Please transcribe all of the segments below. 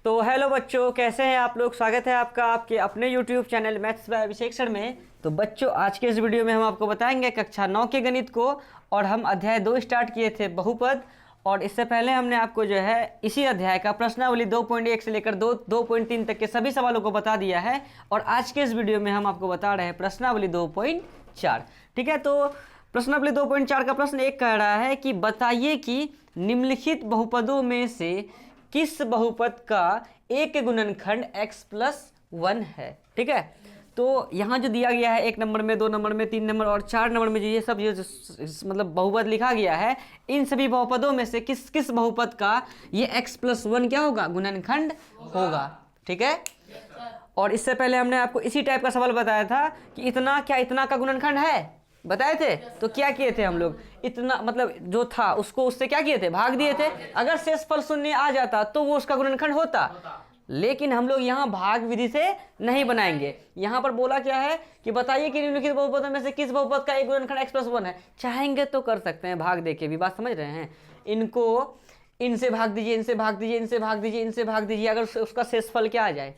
तो हेलो बच्चों, कैसे हैं आप लोग। स्वागत है आपका आपके अपने YouTube channel maths by Abhishek sir में। तो बच्चों, आज के इस वीडियो में हम आपको बताएंगे कक्षा 9 के गणित को। और हम अध्याय 2 स्टार्ट किए थे, बहुपद। और इससे पहले हमने आपको जो है इसी अध्याय का प्रश्नावली 2.1 से लेकर 2.3 तक के सभी सवालों को बता दिया है। और आज के इस वीडियो में हम आपको बता रहे हैं प्रश्नावली 2.4। ठीक है, तो प्रश्नावली 2.4 का प्रश्न एक कह रहा है कि बताइए कि निम्नलिखित बहुपदों में से किस बहुपद का एक गुणनखंड x+1 है। ठीक है, तो यहाँ जो दिया गया है 1 नंबर में, 2 नंबर में, 3 नंबर और 4 नंबर में जो ये सब मतलब बहुपद लिखा गया है, इन सभी बहुपदों में से किस किस बहुपद का ये x+1 क्या होगा, गुणनखंड होगा। ठीक है, और इससे पहले हमने आपको इसी टाइप का सवाल बताया था कि इतना क्या इतना का गुणनखंड है, बताए थे। तो क्या किए थे हम लोग, इतना मतलब जो था उसको उससे क्या किए थे, भाग दिए थे। अगर शेषफल शून्य आ जाता तो वो उसका गुणनखंड होता, लेकिन हम लोग यहाँ भाग विधि से नहीं बनाएंगे। यहाँ पर बोला क्या है कि बताइए कि निम्नलिखित बहुपदों में से किस बहुपद का एक गुणनखंड x+1 है। चाहेंगे तो कर सकते हैं भाग देके भी, बात समझ रहे हैं। इनको इनसे भाग दीजिए, इनसे भाग दीजिए, इनसे भाग दीजिए, इनसे भाग दीजिए। अगर उसका शेषफल क्या आ जाए,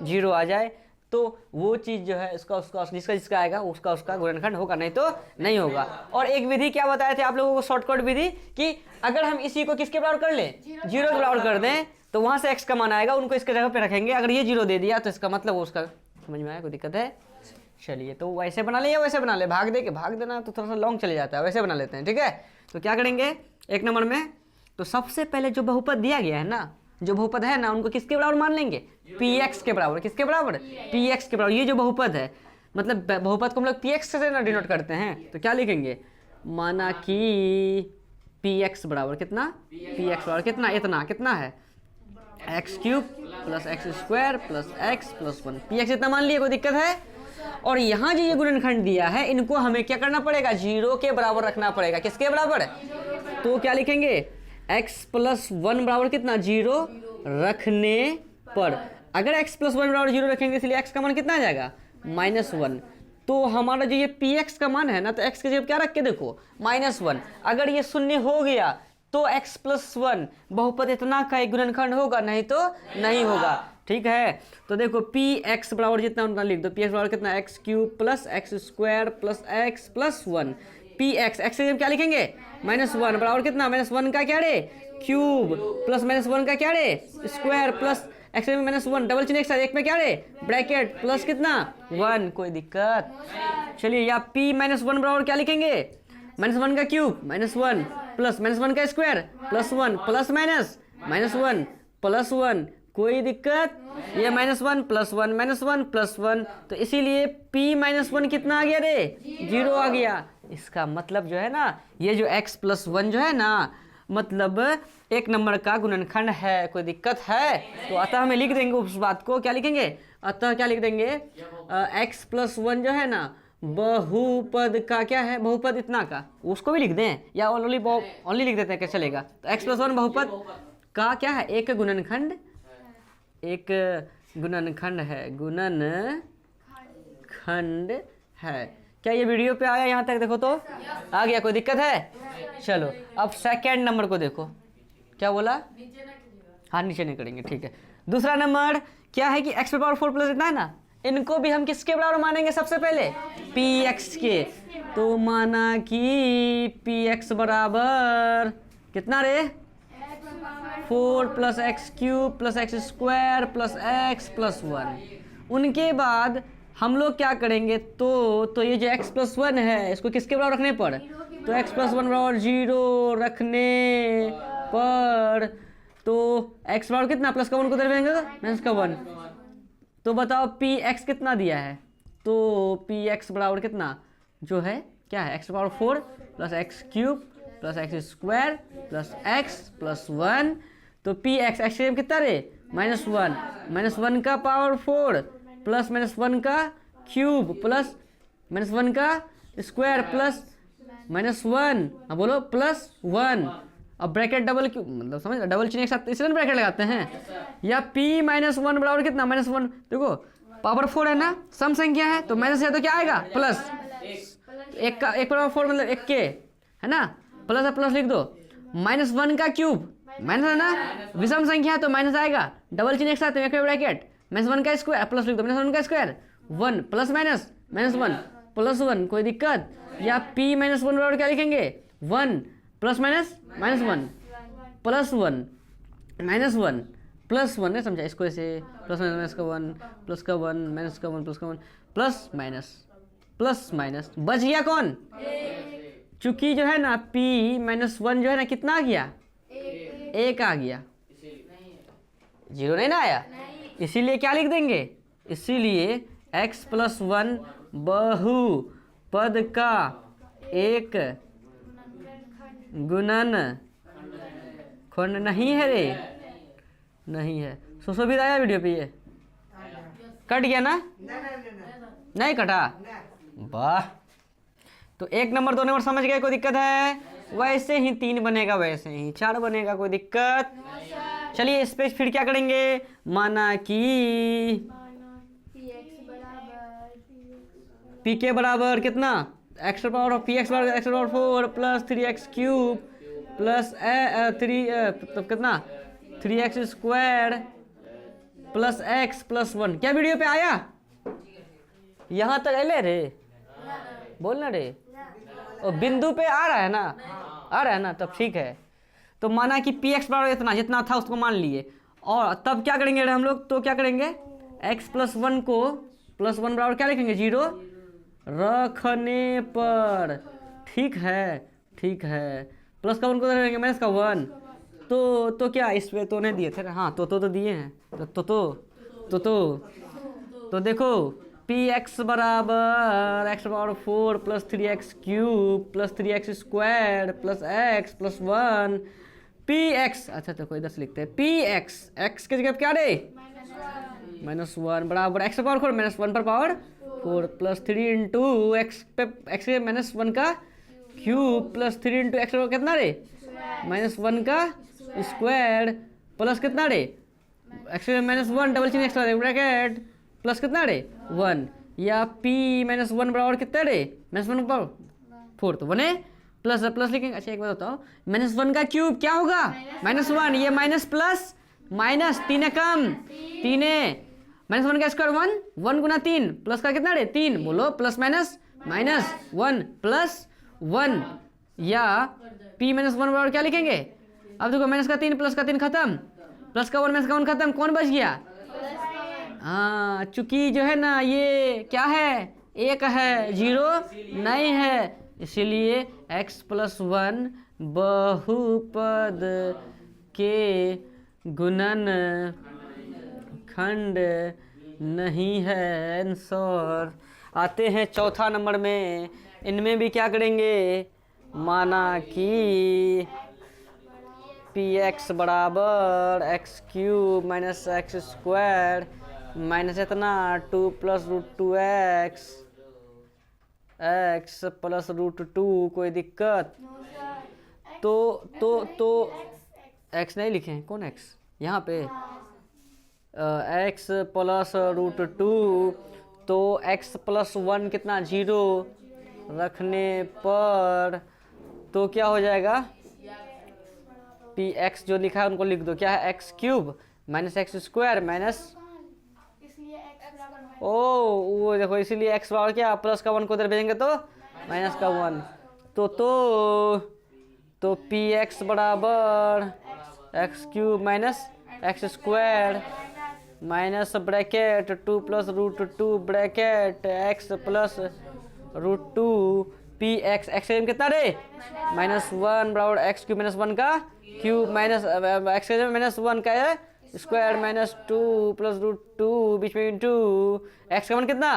0 आ जाए, तो वो चीज़ जो है उसका जिसका आएगा उसका गुणनखंड होगा, नहीं तो नहीं होगा। और एक विधि क्या बताए थे आप लोगों को, शॉर्टकट विधि, कि अगर हम इसी को किसके बराबर कर लें, 0 के बराबर कर दें, तो वहाँ से x का मान आएगा, उनको इसके जगह पे रखेंगे। अगर ये 0 दे दिया तो इसका मतलब वो उसका, समझ में आया, कोई दिक्कत है। चलिए, तो वैसे बना ले या वैसे बना ले, भाग दे के भाग देना तो थोड़ा सा लॉन्ग चले जाता है, वैसे बना लेते हैं। ठीक है, तो क्या करेंगे 1 नंबर में, तो सबसे पहले जो बहुपद दिया गया है ना, जो बहुपद है ना, उनको किसके बराबर मान लेंगे, px के बराबर। किसके बराबर, px के बराबर। ये जो बहुपद है, मतलब बहुपद को हम लोग px से ना डिनोट करते हैं, तो क्या लिखेंगे, माना कि px बराबर कितना, px बराबर कितना, इतना कितना है, x³ + x² + x+1। px इतना मान लिया, कोई दिक्कत है। और यहाँ जो ये गुणनखंड दिया है, इनको हमें क्या करना पड़ेगा, 0 के बराबर रखना पड़ेगा। किसके बराबर, तो क्या लिखेंगे, x+1 बराबर कितना, 0 रखने पर। अगर x+1 बराबर 0 रखेंगे, इसलिए x का मान कितना आ जाएगा, -1। तो हमारा जो ये px का मान है ना, तो x के जगह क्या रख के देखो, -1। अगर ये शून्य हो गया तो x+1 बहुपद इतना का एक गुणनखंड होगा, नहीं तो नहीं होगा। ठीक है, तो देखो px बराबर जितना उतना लिख दो। px बराबर कितना, x³ + x² + x+1। px x के क्या लिखेंगे, -1 बराबर कितना, -1 का क्या रे, क्यूब, प्लस -1 का क्या रे, स्क्वायर, प्लस x में -1 डबल चिन्ह एक साथ, एक में क्या रे, ब्रैकेट, प्लस कितना 1। कोई दिक्कत। चलिए, या p-1 बराबर क्या लिखेंगे, -1 का क्यूब, -1 प्लस -1 का स्क्वायर, +1 प्लस -1 प्लस 1। कोई दिक्कत। ये -1 + 1 -1 + 1, तो इसीलिए p-1 कितना आ गया रे, 0 आ गया। इसका मतलब जो है ना, ये जो x+1 जो है ना, मतलब 1 नंबर का गुणनखंड है। कोई दिक्कत है तो अतः हमें लिख देंगे उस बात को, क्या लिखेंगे, अतः क्या लिख देंगे, x+1 जो है ना, बहुपद का क्या है, बहुपद इतना का, उसको भी लिख दें या ओनली लिख देते हैं, क्या चलेगा। तो x+1 बहुपद का क्या है, एक गुणनखंड है, गुणनखंड है। क्या ये वीडियो पे आया, यहाँ तक देखो तो आ गया, कोई दिक्कत है। चलो, अब सेकंड नंबर को देखो, क्या बोला, हाँ नीचे नहीं करेंगे, ठीक है। दूसरा नंबर क्या है कि x⁴ इतना है ना, इनको भी हम किसके बराबर मानेंगे, सबसे पहले px के। तो माना कि px बराबर कितना रे, 4 + x³ + x² + x+1। उनके बाद हम लोग क्या करेंगे, तो ये जो x+1 है, इसको किसके बराबर रखने पर, तो x+1 बराबर 0 रखने पर, तो x बराबर कितना, प्लस का 1 को देंगे, -1। तो बताओ px कितना दिया है, तो px बराबर कितना जो है, क्या है, x⁴ + x³ + x² + x+1। तो px x कितना रे, -1 का पावर 4 प्लस -1 का क्यूब प्लस -1 का स्क्वायर प्लस -1, हाँ बोलो, +1। अब ब्रैकेट डबल क्यों, मतलब समझ, डबल चिन्ह एक साथ इसलिए ब्रैकेट लगाते हैं। या p-1 बराबर कितना, -1, देखो पावर 4 है ना, सम संख्या है, तो माइनस है तो क्या आएगा, प्लस। एक बराबर 4 मतलब 1 के, है ना, प्लस लिख दो। -1 का क्यूब माइनस है ना, विषम संख्या है तो माइनस आएगा, डबल चिन्ह एक साथ में ब्रैकेट -1 का स्क्वायर प्लस लिख दो -1 का स्क्वायर 1 प्लस माइनस -1 प्लस 1, कोई दिक्कत? या p -1 बराबर क्या लिखेंगे 1 प्लस माइनस -1 प्लस 1 -1 प्लस 1 नहीं समझा इसको, ऐसे प्लस माइनस का 1 प्लस का 1 माइनस का 1 प्लस का 1 प्लस माइनस बच गया कौन? चूंकि जो है ना p -1 जो है ना कितना आ गया 1 आ गया, 0 नहीं ना आया, इसीलिए क्या लिख देंगे, इसीलिए x + 1 बहुपद का एक गुणन खंड नहीं है रे, नहीं है। सुशोभित आया वीडियो पे? ये कट गया ना? नहीं कटा? वाह, तो 1 नंबर 2 नंबर समझ गए, कोई दिक्कत है? वैसे ही 3 बनेगा, वैसे ही 4 बनेगा, कोई दिक्कत? चलिए इस पे फिर क्या करेंगे, माना कि p के बराबर कितना x पावर ऑफ px बराबर x power 4 plus 3x cube plus 3 तो कितना 3x square plus x plus 1। क्या वीडियो पे आया? यहाँ तक अले रे, बोलना रे, और बिंदु पे आ रहा है ना, आ रहा है ना, तब ठीक है। तो माना कि px बराबर इतना जितना था उसको मान लिए, और तब क्या करेंगे हम लोग, तो क्या करेंगे x + 1 को +1 बराबर क्या लिखेंगे 0 रखने पर, ठीक है, ठीक है। प्लस का 1 को रखेंगे माइनस का 1, तो क्या इस पे तो नहीं दिए थे? हाँ तो दिए हैं, तो देखो px बराबर x power 4 plus 3x cube plus 3x square plus x plus 1 px, अच्छा तो कोई 10 लिखते हैं, px x के जगह क्या रे -1 बराबर x पावर 4 -1 पर पावर 4 प्लस 3 इंटू एक्स पे x के -1 का क्यूब प्लस 3 इंटू एक्स कितना रे -1 का स्क्वायर प्लस कितना रे x -1 डबल चिन्ह एक्स्ट्रा ब्रैकेट प्लस कितना रे 1, या p -1 बराबर कितना रे -1 पर 4 तो बने प्लस प्लस लिखेंगे। अच्छा एक बात बताओ, -1 का क्यूब क्या होगा -1, ये माइनस प्लस माइनस 3 कम 3 -1 का स्क्वायर 1 गुना 3 प्लस का कितना रे 3, बोलो प्लस माइनस -1 प्लस 1, या p -1 बराबर क्या लिखेंगे, अब देखो माइनस का 3 प्लस का 3 खत्म, प्लस का 1 माइनस का 1 खत्म, कौन बच गया? हाँ, चूंकि जो है ना ये क्या है 1 है 0 नहीं है, इसीलिए x + 1 बहुपद के गुणन खंड नहीं है आंसर। आते हैं चौथा नंबर में, इनमें भी क्या करेंगे, माना कि px बराबर x cube minus x square minus इतना 2 प्लस √2x x प्लस √2, कोई दिक्कत? तो x नहीं लिखे, कौन x यहाँ पे x प्लस √2, तो x प्लस 1 कितना 0 रखने पर तो क्या हो जाएगा, px जो लिखा है उनको लिख दो, क्या है x cube minus x square minus वो देखो, इसीलिए x बराबर क्या प्लस का 1 को उधर भेजेंगे तो माइनस का 1, तो px बराबर x cube minus x square minus bracket 2 plus √2 bracket x plus √2 px x कितना रे -1 बराबर x क्यूब -1 का क्यूब माइनस x -1 का है स्क्वायर -2 प्लस √2 बीच में इंटू x का मान कितना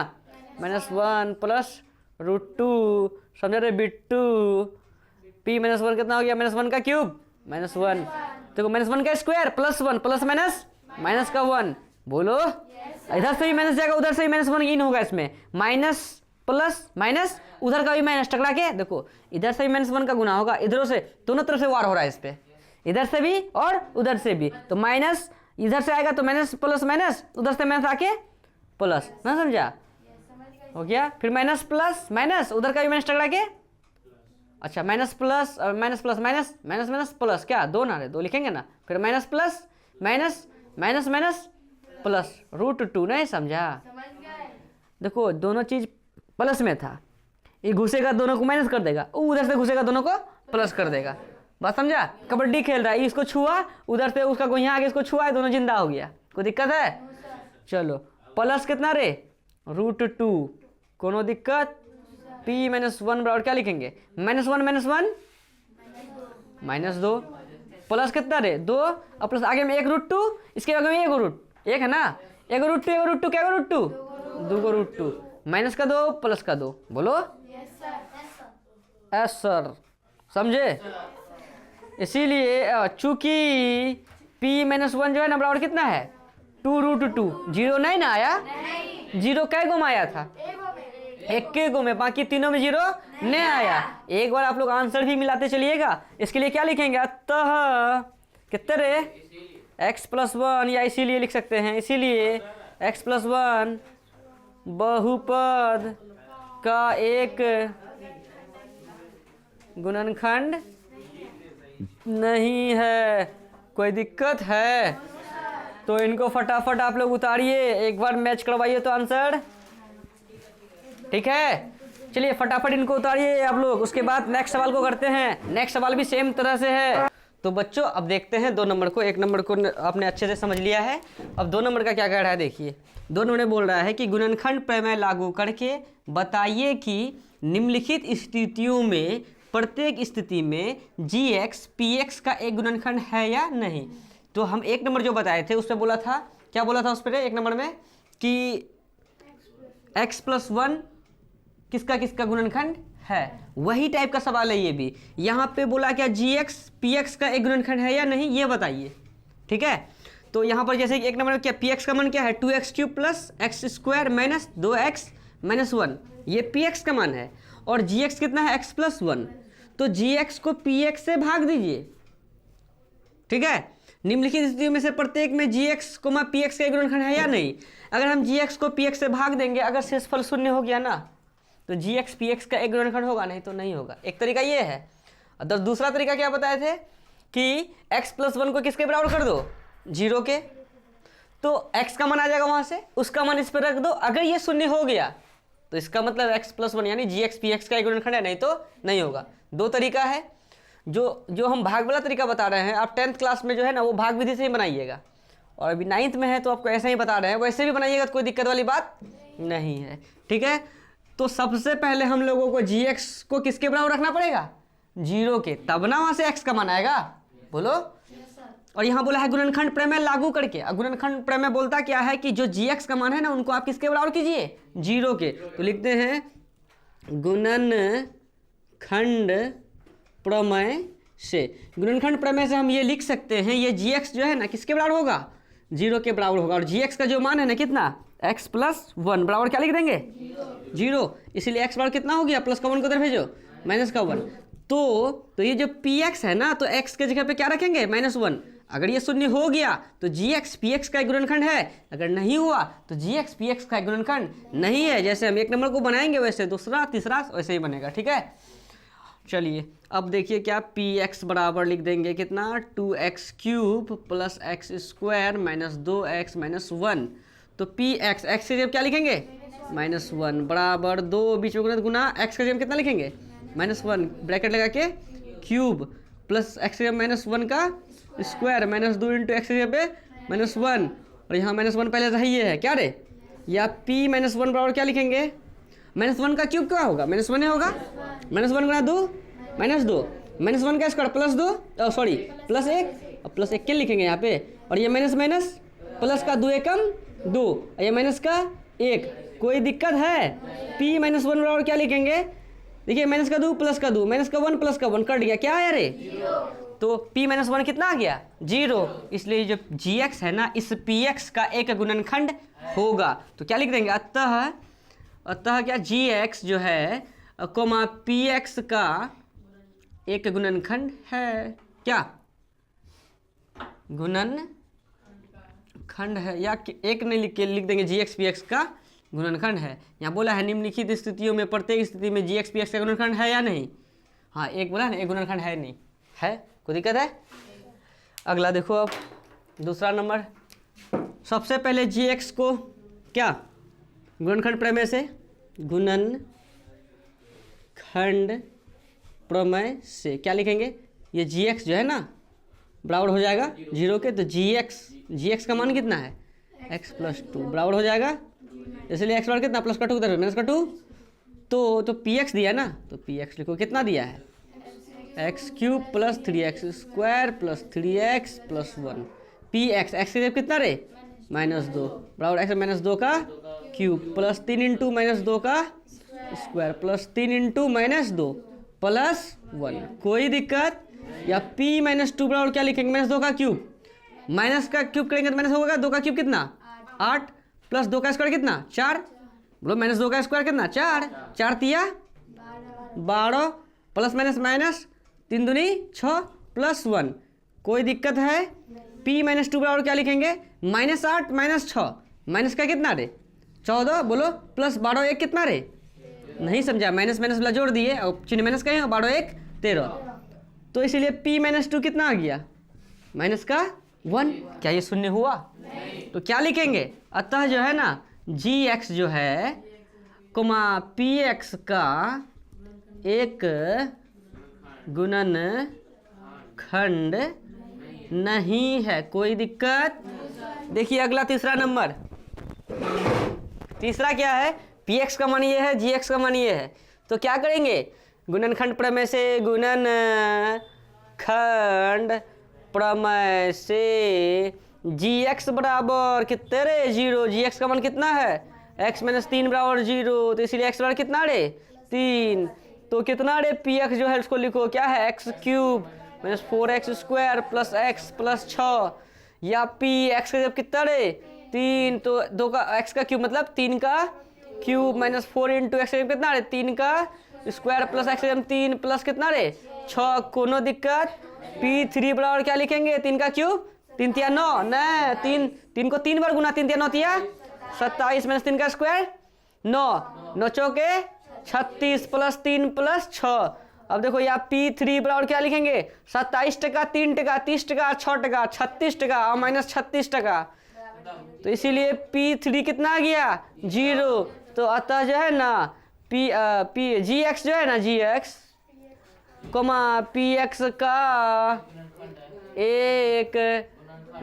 -1 प्लस √2, समझ रहे बिट्टू, p -1 कितना हो गया -1 का क्यूब -1, देखो -1 का स्क्वायर प्लस 1 प्लस माइनस का 1, बोलो इधर से भी माइनस जाएगा उधर से भी -1 इन होगा, इसमें माइनस प्लस माइनस उधर का भी माइनस टकरा के देखो, इधर से भी -1 का गुना होगा, इधरों से दोनों तरफ से वार हो रहा है इस पे, इधर से भी और उधर से भी, तो माइनस इधर से आएगा तो माइनस प्लस माइनस उधर से माइनस आके प्लस, ना समझा हो गया, फिर माइनस प्लस माइनस उधर का भी माइनस टकरा के अच्छा minus plus minus plus minus minus minus plus, क्या दो ना रहे, दो लिखेंगे ना, फिर minus plus minus minus minus plus √2। नहीं समझा? देखो दोनों चीज प्लस में था, ये घुसेगा दोनों को माइनस कर देगा, उधर से घुसेगा दोनों को प्लस कर देगा। बात समझा? कबड्डी खेल रहा है, इसको छुआ उधर से उसका कोई यहाँ आगे इसको छुआ, दोनों जिंदा हो गया, कोई दिक्कत है? चलो प्लस कितना रे √2, कोनो दिक्कत? p-1 बराबर क्या लिखेंगे? -1 -2 प्लस कितना रे 2 और प्लस आगे में 1√2, इसके आगे में 1 है ना, 1√2 क्या √2 2 माइनस का 2 प्लस का 2, बोलो यस सर, समझे? इसीलिए चूंकि p-1 जो है ना बराबर कितना है 2√2, जीरो नहीं ना आया, जीरो कै गो में आया था? एक के गो में, बाकी तीनों में जीरो नहीं आया। एक बार आप लोग आंसर भी मिलाते चलिएगा। इसके लिए क्या लिखेंगे? अतः कितने रे x+1, या इसीलिए लिख सकते हैं, इसीलिए x+1 बहुपद का एक गुणनखंड नहीं है। कोई दिक्कत है तो इनको फटाफट आप लोग उतारिए, एक बार मैच करवाइए तो आंसर, ठीक है? चलिए फटाफट इनको उतारिए आप लोग, उसके बाद नेक्स्ट सवाल को करते हैं। नेक्स्ट सवाल भी सेम तरह से है। तो बच्चों अब देखते हैं 2 नंबर को। 1 नंबर को आपने अच्छे से समझ लिया है, अब 2 नंबर का क्या कह रहा है देखिए। 2 नंबर बोल रहा है कि गुणनखंड प्रमेय लागू करके बताइए कि निम्नलिखित स्थितियों में प्रत्येक स्थिति में gx px का एक गुणनखंड है या नहीं। तो हम 1 नंबर जो बताए थे उसमें बोला था, क्या बोला था उस पर 1 नंबर में कि x+1 किसका किसका गुणनखंड है, वही टाइप का सवाल है ये भी। यहाँ पे बोला क्या gx px का एक गुणनखंड है या नहीं, ये बताइए, ठीक है? तो यहाँ पर जैसे 1 नंबर में क्या px का मान क्या है 2x³ प्लस x² - 2x - 1, ये px का मान है, और gx कितना है x+1, तो gx को px से भाग दीजिए, ठीक है? निम्नलिखित स्थितियों में से प्रत्येक में gx, px का एक गुणनखंड है या नहीं। अगर हम gx को px से भाग देंगे, अगर शेषफल 0 हो गया ना, तो gx px का एक गुणनखंड होगा, नहीं तो नहीं होगा। एक तरीका ये है। और दूसरा तरीका क्या बताए थे कि x+1 को किसके बराबर कर दो 0 के, तो x का मान आ जाएगा वहां से, उसका मान इस पर रख दो, अगर ये 0 हो गया तो इसका मतलब x+1 यानी gx px का एक गुणनखंड है, नहीं तो नहीं होगा। 2 तरीका है। जो हम भाग वाला तरीका बता रहे हैं, आप 10th क्लास में जो है ना वो भाग विधि से ही बनाइएगा, और अभी 9th में है तो आपको ऐसा ही बता रहे हैं, वैसे भी बनाइएगा तो कोई दिक्कत वाली बात नहीं है, ठीक है? तो सबसे पहले हम लोगों को gx को किसके बराबर रखना पड़ेगा 0 के, तब ना वहां से x का मान आएगा, बोलो। और यहाँ बोला है गुणनखंड प्रमेय लागू करके। गुणनखंड प्रमेय बोलता क्या है कि जो gx का मान है ना उनको आप किसके बराबर कीजिए 0 के। तो लिखते हैं गुणनखंड प्रमेय से। गुणनखंड प्रमेय से हम ये लिख सकते हैं, ये gx जो है ना किसके बराबर होगा 0 के बराबर होगा, और gx का जो मान है ना कितना x+1 बराबर क्या लिख देंगे 0, इसीलिए x बराबर कितना हो गया, प्लस का 1 को उधर भेजो माइनस का 1। तो ये जो px है ना, तो x के जगह पे क्या रखेंगे -1। अगर ये 0 हो गया तो gx px का एक गुणनखंड है, अगर नहीं हुआ तो gx px का एक गुणनखंड नहीं है। जैसे हम 1 नंबर को बनाएंगे वैसे दूसरा तीसरा वैसे ही बनेगा, ठीक है? चलिए अब देखिए क्या px बराबर लिख देंगे कितना 2x³ प्लस x² - 2x - 1। तो px x की जगह क्या लिखेंगे -1 बराबर 2 बीच में गुना x का जगह कितना लिखेंगे -1 ब्रैकेट लगा के क्यूब प्लस x की जगह -1 का स्क्वायर -2 इंटू x की जगह पे -1, और यहाँ -1 पहले रही है क्या रे, या p-1 बराबर क्या लिखेंगे -1 का क्यूब क्या होगा -1 होगा, -1 गुना 2 -2 -1 का स्क्वायर प्लस 2 सॉरी प्लस 1 और प्लस 1 के लिखेंगे यहाँ पे, और ये माइनस माइनस प्लस का 2 एकम 2, ये माइनस का 1। कोई दिक्कत है? p-1 बराबर क्या लिखेंगे, देखिए माइनस का 2 प्लस का 2 माइनस का 1 प्लस का 1 कट गया, क्या आया रे 0। तो p-1 कितना आ गया 0, इसलिए जो gx है ना इस px का एक गुणनखंड होगा। तो क्या लिख देंगे अतः क्या gx जो है कोमा px का एक गुणनखंड है, क्या गुणनखंड है, या एक नहीं लिख देंगे gx px का गुणनखंड है। यहाँ बोला है निम्नलिखित स्थितियों में प्रत्येक स्थिति में gx px का गुणनखंड है या नहीं, हाँ एक बोला ना, एक गुणनखंड है नहीं, है कोई दिक्कत है? अगला देखो अब दूसरा नंबर, सबसे पहले gx को क्या गुणनखंड प्रमेय से, गुणनखंड प्रमेय से क्या लिखेंगे, ये gx जो है ना बराबर हो जाएगा 0 के, तो gx का मान कितना है x + 2 बराबर हो जाएगा, इसलिए x बराबर कितना प्लस का 2 किधर माइनस का 2, तो px दिया ना, तो px लिखो कितना दिया है x³ + 3x² + 3x + 1 px, x की जगह कितना रे -2 बराबर x -2 का क्यूब प्लस 3 × -2 का स्क्वायर प्लस 3 × -2 + 1, कोई दिक्कत? या p - 2 बराबर क्या लिखेंगे -2 का क्यूब, माइनस का क्यूब करेंगे तो माइनस होगा, 2 का क्यूब कितना 8 प्लस 2 का स्क्वायर कितना 4, बोलो -2 का स्क्वायर कितना 4, 4 तिया 12 प्लस माइनस 3 दूनी 6 + 1, कोई दिक्कत है? p - 2 बराबर क्या लिखेंगे -8 -6, माइनस का कितना रे 14, बोलो प्लस 12 1 कितना रे, नहीं समझा, माइनस वाला जोड़ दिए और चिन्ह माइनस का है, 12 1 13, तो इसीलिए p - 2 कितना आ गया माइनस का 1, क्या ये शून्य हुआ? तो क्या लिखेंगे, अतः जो है ना gx जो है कोमा px का एक गुणनखंड नहीं है, कोई दिक्कत? देखिए अगला तीसरा नंबर, तीसरा क्या है, px का मान ये है, gx का मान ये है, तो क्या करेंगे गुणनखंड प्रमेय से, गुणनखंड प्रमेय से gx बराबर कितने रे 0, gx का मान कितना है x - 3 बराबर 0, तो इसीलिए x बराबर कितना रे 3, तो कितना रे px जो है उसको लिखो क्या है x³ - 4x² + x + 6, या px का जब कितना रे 3, तो 2 का x का क्यूब मतलब 3 का क्यूब -4 × x कितना रे 3 का स्क्वायर प्लस x 3 प्लस कितना रे 6, कोनो दिक्कत? p3 बराबर क्या लिखेंगे 3 का क्यूब 3 तिया 9, नहीं 3 को 3 बार गुना 3 तिया 9 तिया 27 - 3 का स्क्वायर 9 9 चौके 36 + 3 + 6, अब देखो यहाँ p3 बराबर क्या लिखेंगे 27 टका 3 टका 30 टका 6 टका 36 टका और -36 टका, तो इसीलिए p3 कितना आ गया 0, तो अतः जो है ना gx जो है ना gx कोमा px का एक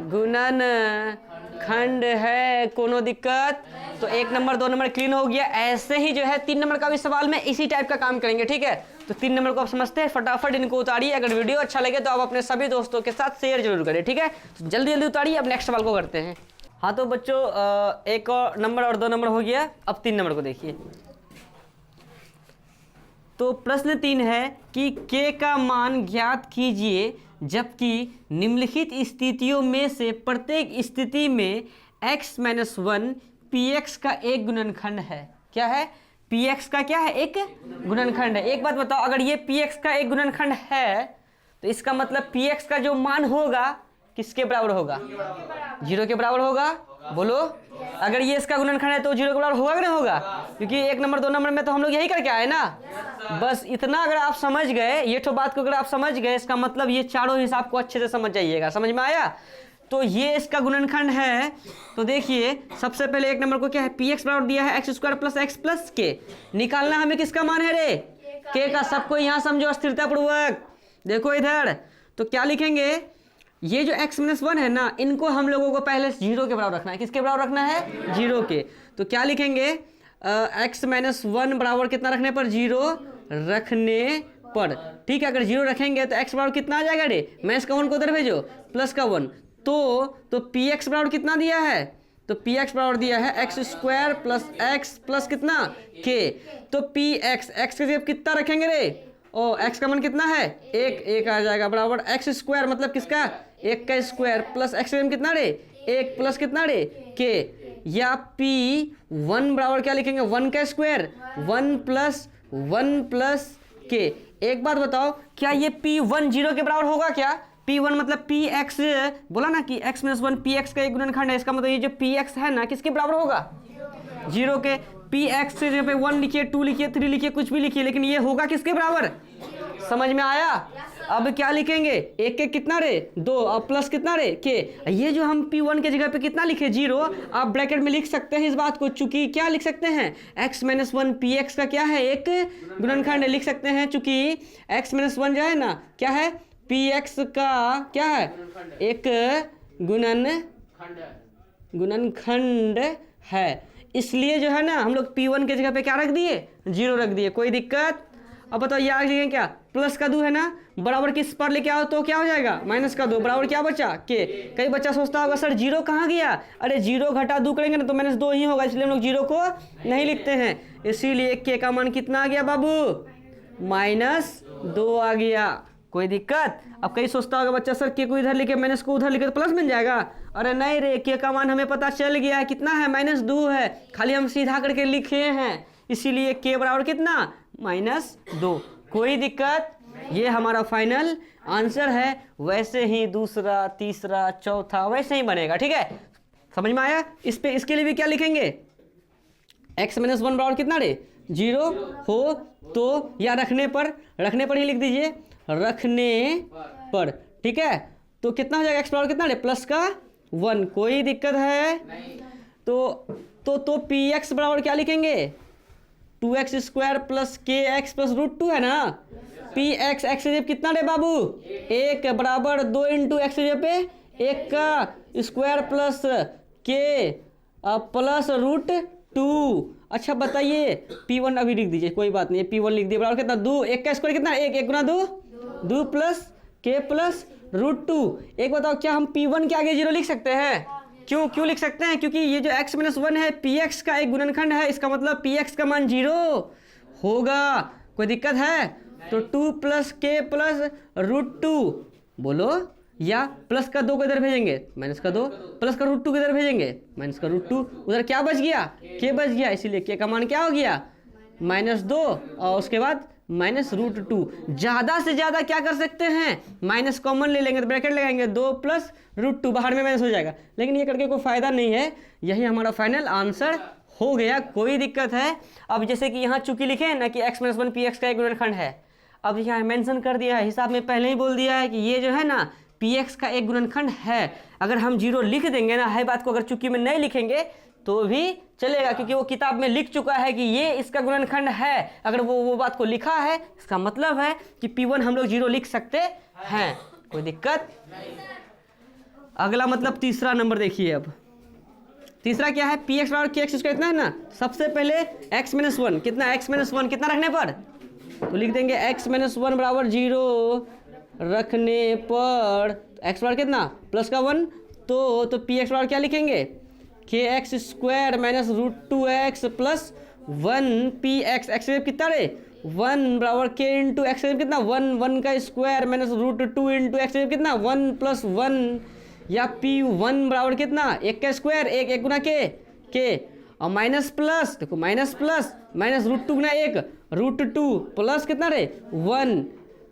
गुणनखंड है, कोनो दिक्कत? तो 1 नंबर 2 नंबर क्लीन हो गया। ऐसे ही जो है 3 नंबर का भी सवाल में इसी टाइप का काम करेंगे, ठीक है? तो 3 नंबर को आप समझते हैं, फटाफट इनको उतारिए। अगर वीडियो अच्छा लगे तो आप अपने सभी दोस्तों के साथ शेयर जरूर करें, ठीक है? तो जल्दी जल्दी उतारिए, अब नेक्स्ट सवाल को करते हैं। हाँ तो बच्चों 1 और नंबर और 2 नंबर हो गया, अब 3 नंबर को देखिए। तो प्रश्न 3 है कि k का मान ज्ञात कीजिए जबकि निम्नलिखित स्थितियों में से प्रत्येक स्थिति में x - 1 px का एक गुणनखंड है। क्या है? px का क्या है? एक गुणनखंड है। एक बात बताओ, अगर ये px का एक गुणनखंड है तो इसका मतलब px का जो मान होगा किसके बराबर होगा? 0 के बराबर होगा। बोलो, अगर ये इसका गुणनखंड है तो 0 के बराबर होगा कि नहीं होगा? क्योंकि 1 नंबर 2 नंबर में तो हम लोग यही करके आए ना। बस इतना अगर आप समझ गए, ये तो बात को अगर आप समझ गए, इसका मतलब ये चारों हिसाब को अच्छे से समझ जाइएगा। समझ में आया? तो ये इसका गुणनखंड है। तो देखिए सबसे पहले 1 नंबर को क्या है? px बराबर दिया है x² + x + k। निकालना हमें किसका मान है रे? k का। सबको यहाँ समझो स्थिरता पूर्वक। देखो इधर, तो क्या लिखेंगे? ये जो x - 1 है ना, इनको हम लोगों को पहले 0 के बराबर रखना है। किसके बराबर रखना है? 0 के। तो क्या लिखेंगे? x - 1 बराबर कितना रखने पर? 0 रखने पर। ठीक है, अगर 0 रखेंगे तो x बराबर कितना आ जाएगा रे? माइनस का 1 को उधर भेजो, प्लस का 1। तो px बराबर कितना दिया है? तो px बराबर दिया है x² + x + कितना? k। तो px x के जगह कितना रखेंगे रे? ओ x का मान कितना है? 1 आ जाएगा बराबर x² मतलब किसका? 1 का स्क्वायर प्लस x का कितना रे? 1 प्लस कितना रे? k। या p1 बराबर क्या लिखेंगे? 1 का स्क्वायर 1 + k। एक बात बताओ, क्या ये p1 0 के बराबर होगा क्या? p1 मतलब px, बोला ना कि x - 1 px का एक गुणनखंड है। इसका मतलब ये जो px है ना, किसके बराबर होगा? 0 के। px से जब 1 लिखिए, 2 लिखिए, 3 लिखिए, कुछ भी लिखिए, लेकिन ये होगा किसके बराबर? समझ में आया? अब क्या लिखेंगे, एक के कितना रे 2 और प्लस कितना रे के। ये जो हम P1 के जगह पे कितना लिखे 0, आप ब्रैकेट में लिख सकते हैं इस बात को, चूंकि क्या लिख सकते हैं x - 1 px का क्या है, एक गुणनखंड लिख सकते हैं, चूंकि x - 1 जो है ना क्या है, px का क्या है, एक गुणनखंड है। इसलिए जो है ना हम लोग P1 के जगह पे क्या रख दिए, 0 रख दिए। कोई दिक्कत? अब बताओ यार लिखेंगे क्या, प्लस का 2 है ना, बराबर किस पर लेके आओ तो क्या हो जाएगा, माइनस का 2 बराबर क्या बचा के। कई बच्चा सोचता होगा सर 0 कहाँ गया, अरे 0 घटा 2 करेंगे ना तो -2 ही होगा, इसलिए हम लोग 0 को नहीं लिखते हैं। इसीलिए के का मान कितना आ गया बाबू, -2 आ गया। कोई दिक्कत? अब कई सोचता होगा बच्चा सर के को इधर लिखे माइनस को उधर लिखे तो प्लस बन जाएगा। अरे नहीं रे, के का मान हमें पता चल गया है कितना है, -2 है, खाली हम सीधा करके लिखे हैं, इसीलिए के बराबर कितना, -2। कोई दिक्कत? ये हमारा फाइनल आंसर है। वैसे ही दूसरा, तीसरा, चौथा वैसे ही बनेगा। ठीक है, समझ में आया? इसके लिए भी क्या लिखेंगे, x - 1 बराबर कितना रे 0 हो तो, या रखने पर ही लिख दीजिए, रखने पर। ठीक है, तो कितना हो जाएगा, x बराबर कितना रे प्लस का 1। कोई दिक्कत है? तो px बराबर क्या लिखेंगे, 2x² प्लस kx प्लस √2 है ना। px x से कितना रे बाबू, 1 बराबर 2 × x से पे 1 का स्क्वायर प्लस k प्लस √2। अच्छा बताइए, P1 अभी लिख दीजिए, कोई बात नहीं, P1 लिख दिए, बराबर कितना 2, 1 का स्क्वायर कितना, 1 1 × 2 प्लस k प्लस √2। एक बताओ क्या हम P1 के आगे 0 लिख सकते हैं? क्यों लिख सकते हैं, क्योंकि ये जो x - 1 है px का एक गुणनखंड है, इसका मतलब px का मान 0 होगा। कोई दिक्कत है? तो 2 प्लस k प्लस √2 बोलो, या प्लस का 2 को इधर भेजेंगे, माइनस का 2, प्लस का √2 को इधर भेजेंगे, माइनस का √2, उधर क्या बच गया, k बच गया, इसीलिए k का मान क्या हो गया, -2 और उसके बाद -√2। ज़्यादा से ज़्यादा क्या कर सकते हैं, माइनस कॉमन ले लेंगे तो ब्रैकेट लगाएंगे, 2 प्लस √2, बाहर में माइनस हो जाएगा, लेकिन ये करके कोई फ़ायदा नहीं है। यही हमारा फाइनल आंसर हो गया। कोई दिक्कत है? अब जैसे कि यहाँ चूंकि लिखे हैं ना कि x - 1 px का एक गुणनखंड है, अब यहाँ मेंशन कर दिया है, हिसाब में पहले ही बोल दिया है कि ये जो है ना px का एक गुणनखंड है। अगर हम 0 लिख देंगे ना, है बात को अगर चूंकि में नहीं लिखेंगे तो भी चलेगा, क्योंकि वो किताब में लिख चुका है कि ये इसका गुणनखंड है। अगर वो बात को लिखा है, इसका मतलब है कि P1 हम लोग 0 लिख सकते हैं। कोई दिक्कत? अगला मतलब तीसरा नंबर देखिए। अब तीसरा क्या है, px बराबर kx स्क्वायर कितना है ना, सबसे पहले x - 1 कितना, x - 1 कितना रखने पर, तो लिख देंगे x - 1 बराबर 0 रखने पर, x बराबर कितना प्लस का 1, तो px बराबर क्या लिखेंगे, kx² minus √2x plus 1 px। x कितना रे 1 बराबर k इंटू एक्स कितना 1 का स्क्वायर माइनस √2 इंटू एक्स कितना 1 प्लस 1, या P1 बराबर कितना 1 का स्क्वायर 1 गुना के और माइनस प्लस, देखो माइनस प्लस माइनस √2 गुना 1 √2 प्लस कितना रे 1।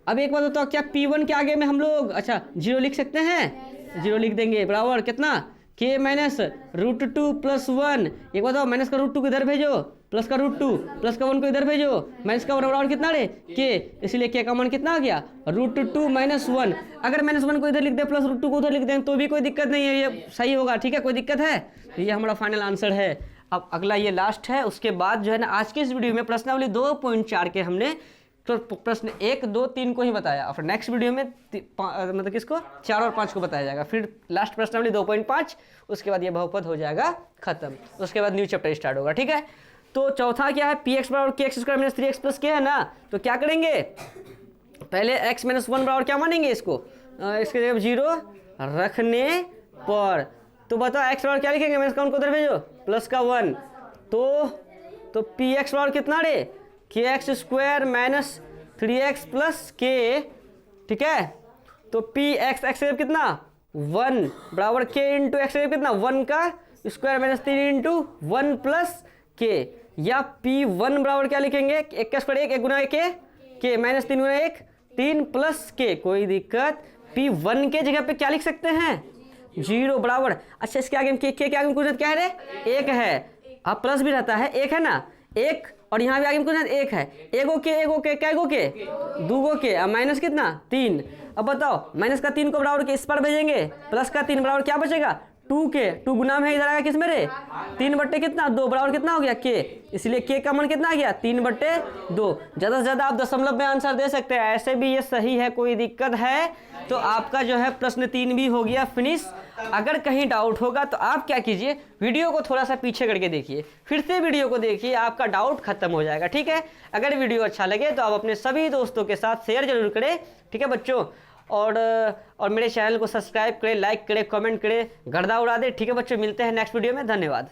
अब एक बात बताओ, क्या P1 के आगे में हम लोग अच्छा 0 लिख सकते हैं, 0 लिख देंगे, बराबर कितना k माइनस √2 प्लस 1। एक बताओ माइनस का √2 को इधर भेजो, प्लस का √2 प्लस का 1 को इधर भेजो, माइनस का बराबर कितना रे k, इसलिए k का मान कितना आ गया √2 माइनस 1। अगर -1 को इधर लिख दे प्लस √2 को उधर लिख दें तो भी कोई दिक्कत नहीं है, ये सही होगा। ठीक है, कोई दिक्कत है? तो ये हमारा फाइनल आंसर है। अब अगला ये लास्ट है, उसके बाद जो है ना आज के इस वीडियो में प्रश्नावली 2.4 के हमने तो प्रश्न 1, 2, 3 को ही बताया, और नेक्स्ट वीडियो में मतलब किसको 4 और 5 को बताया जाएगा। फिर लास्ट प्रश्नावली 2.5, उसके बाद ये बहुपद हो जाएगा खत्म, उसके बाद न्यू चैप्टर स्टार्ट होगा। ठीक है, तो चौथा क्या है, px बराबर kx² minus 3x plus k है ना, तो क्या करेंगे, पहले x - 1 बराबर क्या मानेंगे इसको, इसके जगह 0 रखने पर, तो बताओ x बराबर क्या लिखेंगे, माइनस का 1 को उधर भेजो प्लस का 1, तो px बराबर कितना रे kx² minus 3x plus k। ठीक है, तो px x कितना 1 बराबर k इंटू एक्स कितना 1 का square minus 3 into 1 plus k, या P1 बराबर क्या लिखेंगे, 1 का स्क्वायर 1 गुना k माइनस 3 गुना 1 3 प्लस k। कोई दिक्कत? P1 के जगह पे क्या लिख सकते हैं 0 बराबर, अच्छा इसके आगे के आगे कुछ क्या है रे 1 है, अब प्लस भी रहता है 1 है ना, 1 और यहाँ भी आगे में क्वेश्चन 1 है, एगो के कैगो के, दूगो के, अब माइनस कितना 3। अब बताओ माइनस का 3 को बराबर के इस पर भेजेंगे, प्लस का 3 बराबर क्या बचेगा 2 के, 2 गुना में इधर आएगा किस में रे 3 बट्टे कितना 2 बराबर कितना हो गया के, इसलिए के का मान कितना आ गया 3/2। ज़्यादा से ज़्यादा आप दशमलव में आंसर दे सकते हैं, ऐसे भी ये सही है, कोई दिक्कत है तो आपका जो है प्रश्न 3 भी हो गया फिनिश। अगर कहीं डाउट होगा तो आप क्या कीजिए, वीडियो को थोड़ा सा पीछे करके देखिए, फिर से वीडियो को देखिए, आपका डाउट खत्म हो जाएगा। ठीक है, अगर वीडियो अच्छा लगे तो आप अपने सभी दोस्तों के साथ शेयर जरूर करें। ठीक है बच्चों, और मेरे चैनल को सब्सक्राइब करें, लाइक करें, कमेंट करें, गर्दा उड़ा दे। ठीक है बच्चों, मिलते हैं नेक्स्ट वीडियो में, धन्यवाद।